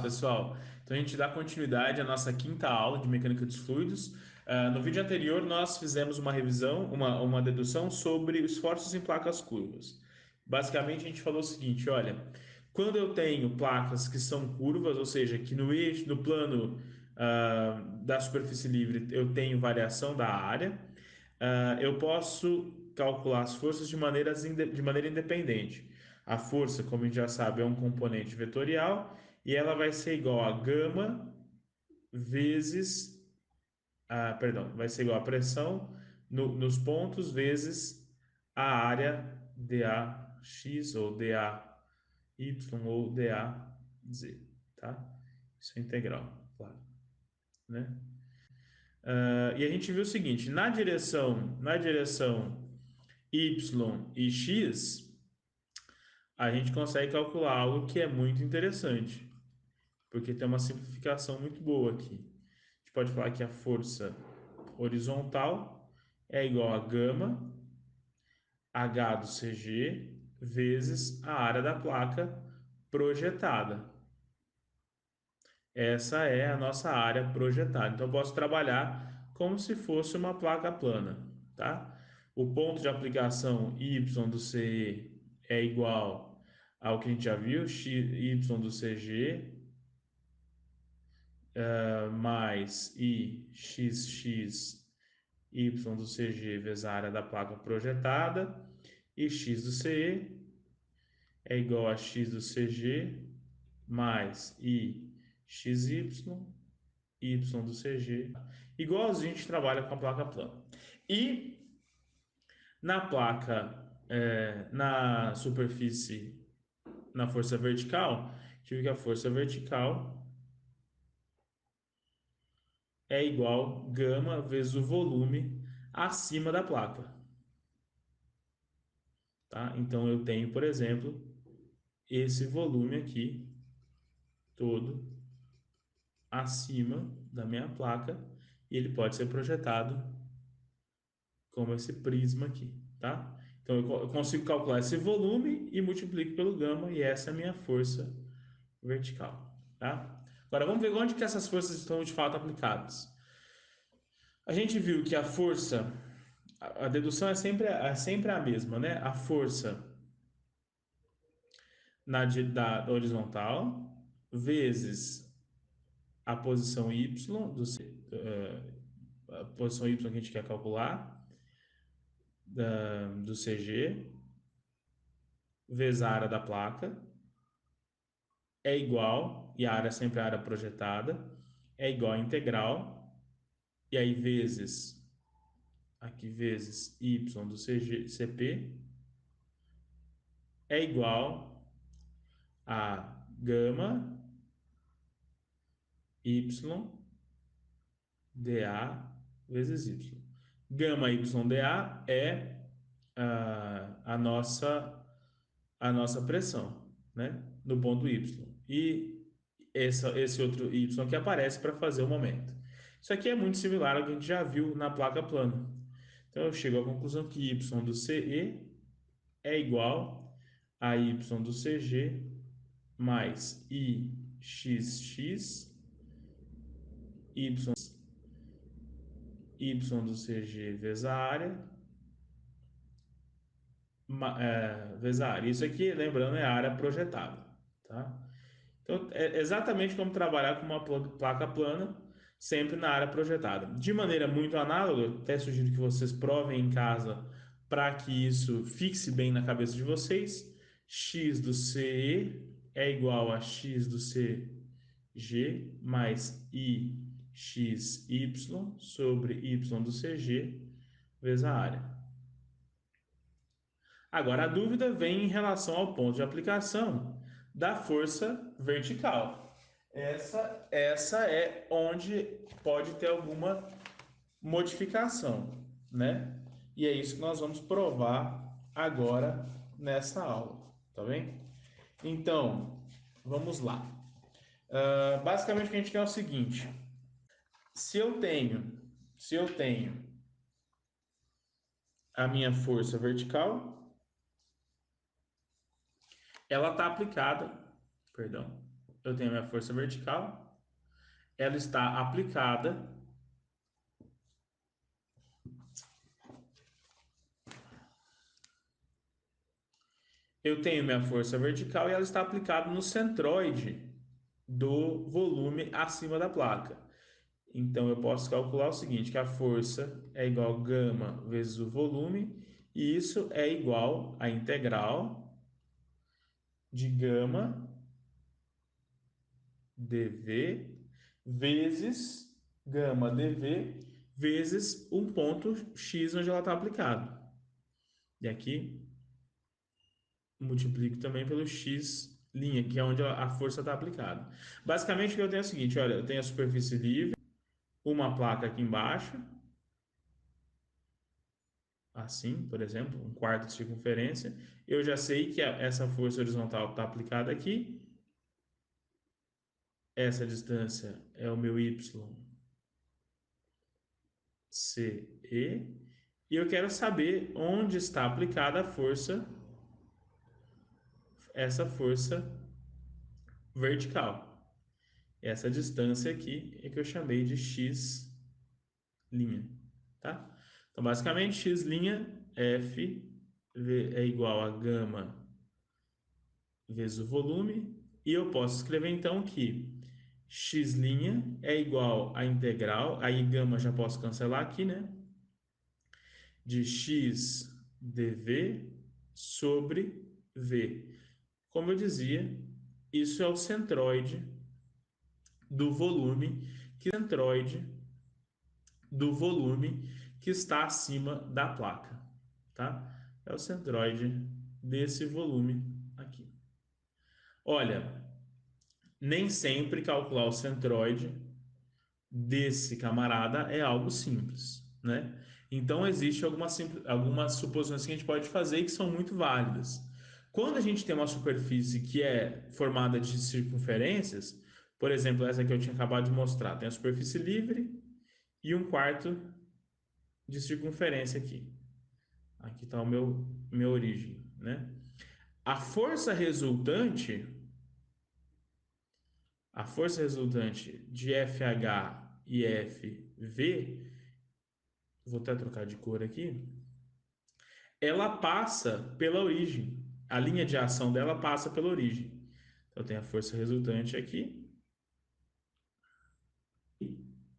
pessoal. Então a gente dá continuidade à nossa quinta aula de mecânica dos fluidos. No vídeo anterior nós fizemos uma revisão, uma dedução sobre esforços em placas curvas. Basicamente a gente falou o seguinte, olha, quando eu tenho placas que são curvas, ou seja, que no eixo, no plano da superfície livre eu tenho variação da área, eu posso calcular as forças de maneira independente. A força, como a gente já sabe, é um componente vetorial e ela vai ser igual a gama vezes, perdão, vai ser igual a pressão nos pontos vezes a área dAx ou dAy ou dAz, tá? Isso é integral, claro, né? E a gente viu o seguinte, na direção y e x, a gente consegue calcular algo que é muito interessante, porque tem uma simplificação muito boa aqui. A gente pode falar que a força horizontal é igual a gama H do CG vezes a área da placa projetada. Essa é a nossa área projetada. Então, eu posso trabalhar como se fosse uma placa plana, tá? O ponto de aplicação y do CE é igual ao que a gente já viu, y do CG mais i xx y do CG vezes a área da placa projetada, e x do CE é igual a x do CG mais i xy y do CG, igualzinho a gente trabalha com a placa plana. E na placa, na superfície, na força vertical, tive que a força vertical é igual gama vezes o volume acima da placa, tá? Então eu tenho, por exemplo, esse volume aqui todo acima da minha placa e ele pode ser projetado como esse prisma aqui, tá? Então eu consigo calcular esse volume e multiplico pelo gama e essa é a minha força vertical, tá? Agora vamos ver onde que essas forças estão de fato aplicadas. A gente viu que a força, a dedução é sempre a mesma, né? A força da horizontal vezes a posição y a posição y que a gente quer calcular do CG vezes a área da placa é igual, e a área é sempre a área projetada, é igual a integral, e aí vezes, aqui vezes y do CP é igual a gama y dA vezes y. Gama y dA é a nossa pressão, né? No ponto Y. E esse outro Y que aparece para fazer o momento. Isso aqui é muito similar ao que a gente já viu na placa plana. Então eu chego à conclusão que Y do CE é igual a Y do CG mais IXX, Y do CG vezes a área, vezes a área. Isso aqui, lembrando, é a área projetada, tá? Então, é exatamente como trabalhar com uma placa plana, sempre na área projetada. De maneira muito análoga, até sugiro que vocês provem em casa para que isso fixe bem na cabeça de vocês. X do CE é igual a X do CG mais IXY sobre Y do CG vezes a área. Agora, a dúvida vem em relação ao ponto de aplicação da força vertical. Essa é onde pode ter alguma modificação, né? E é isso que nós vamos provar agora nessa aula, tá bem? Então, vamos lá. Basicamente o que a gente quer é o seguinte: se eu tenho a minha força vertical, ela está aplicada, perdão, eu tenho a minha força vertical, ela está aplicada. Eu tenho minha força vertical e ela está aplicada no centroide do volume acima da placa. Então eu posso calcular o seguinte, que a força é igual a gama vezes o volume, e isso é igual à integral de gama dV vezes gama dV vezes um ponto x onde ela está aplicada. E aqui multiplico também pelo x linha, que é onde a força está aplicada. Basicamente, o que eu tenho é o seguinte, olha, eu tenho a superfície livre, uma placa aqui embaixo, assim, por exemplo, um quarto de circunferência. Eu já sei que essa força horizontal está aplicada aqui, essa distância é o meu y, c, e eu quero saber onde está aplicada a força, essa força vertical. Essa distância aqui é que eu chamei de x', tá? Então, basicamente, x' f é igual a gama vezes o volume, e eu posso escrever então que x' é igual a integral, aí gama já posso cancelar aqui, né? De x dv sobre v. Como eu dizia, isso é o centroide do volume, que está acima da placa, tá? É o centroide desse volume aqui. Olha, nem sempre calcular o centroide desse camarada é algo simples, né? Então, existe algumas suposições que a gente pode fazer que são muito válidas. Quando a gente tem uma superfície que é formada de circunferências, por exemplo, essa que eu tinha acabado de mostrar, tem a superfície livre e um quarto de circunferência aqui. Aqui está o minha origem, né? A força resultante, a força resultante de FH e FV, vou até trocar de cor aqui, ela passa pela origem. A linha de ação dela passa pela origem. Então, eu tenho a força resultante aqui,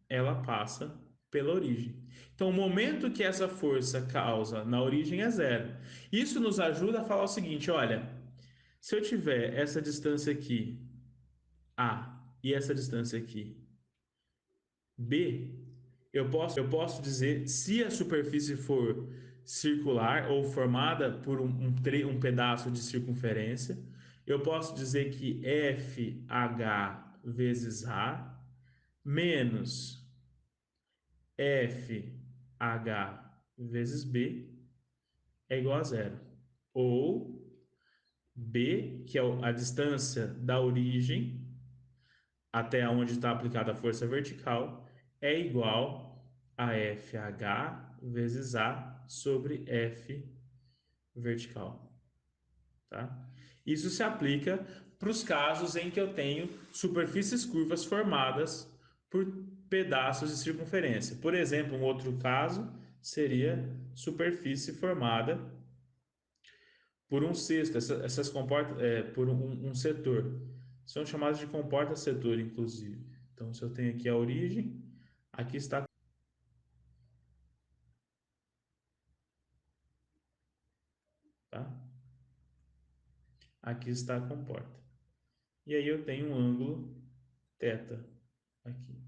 ela passa pela origem. Então, o momento que essa força causa na origem é zero. Isso nos ajuda a falar o seguinte: olha, se eu tiver essa distância aqui, A, e essa distância aqui, B, eu posso dizer, se a superfície for circular ou formada por um pedaço de circunferência, eu posso dizer que FH vezes A menos FH vezes B é igual a zero. Ou B, que é a distância da origem até onde está aplicada a força vertical, é igual a FH vezes A sobre F vertical. Tá? Isso se aplica para os casos em que eu tenho superfícies curvas formadas por pedaços de circunferência. Por exemplo, um outro caso seria superfície formada por um cesto, essas comporta, por um setor. São chamados de comporta-setor, inclusive. Então, se eu tenho aqui a origem, aqui está, tá? Aqui está a comporta. E aí eu tenho um ângulo θ aqui.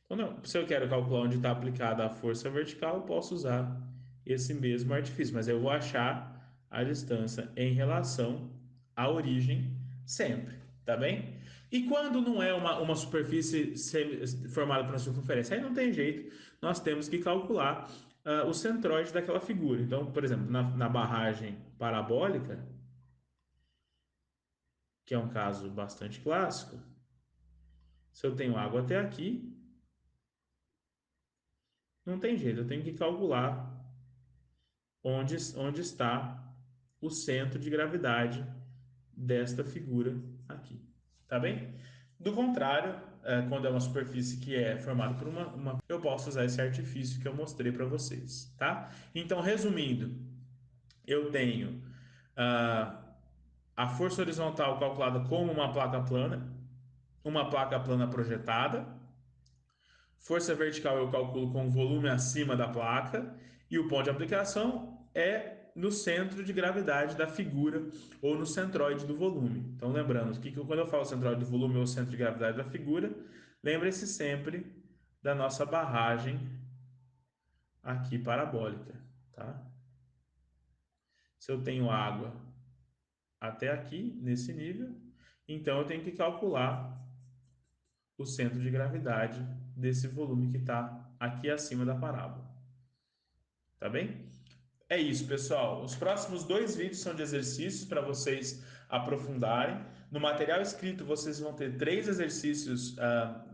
Então, não, se eu quero calcular onde está aplicada a força vertical, eu posso usar esse mesmo artifício, mas eu vou achar a distância em relação à origem sempre, tá bem? E quando não é uma superfície formada por uma circunferência, aí não tem jeito, nós temos que calcular o centroide daquela figura. Então, por exemplo, na barragem parabólica, que é um caso bastante clássico, se eu tenho água até aqui, não tem jeito, eu tenho que calcular onde está o centro de gravidade desta figura aqui. Tá bem? Do contrário, quando é uma superfície que é formada por eu posso usar esse artifício que eu mostrei para vocês, tá? Então, resumindo, eu tenho ah, a força horizontal calculada como uma placa plana projetada. Força vertical eu calculo com o volume acima da placa e o ponto de aplicação é no centro de gravidade da figura ou no centroide do volume. Então, lembrando que quando eu falo centroide do volume ou centro de gravidade da figura, lembre-se sempre da nossa barragem aqui parabólica, tá? Se eu tenho água até aqui, nesse nível, então eu tenho que calcular o centro de gravidade desse volume que está aqui acima da parábola, tá bem? É isso, pessoal. Os próximos dois vídeos são de exercícios para vocês aprofundarem. No material escrito, vocês vão ter três exercícios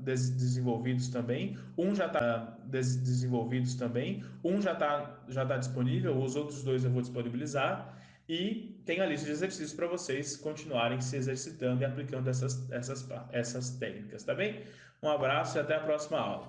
desenvolvidos também. Um já está desenvolvidos também. Um já tá disponível. Os outros dois eu vou disponibilizar. E tem a lista de exercícios para vocês continuarem se exercitando e aplicando essas técnicas, tá bem? Um abraço e até a próxima aula.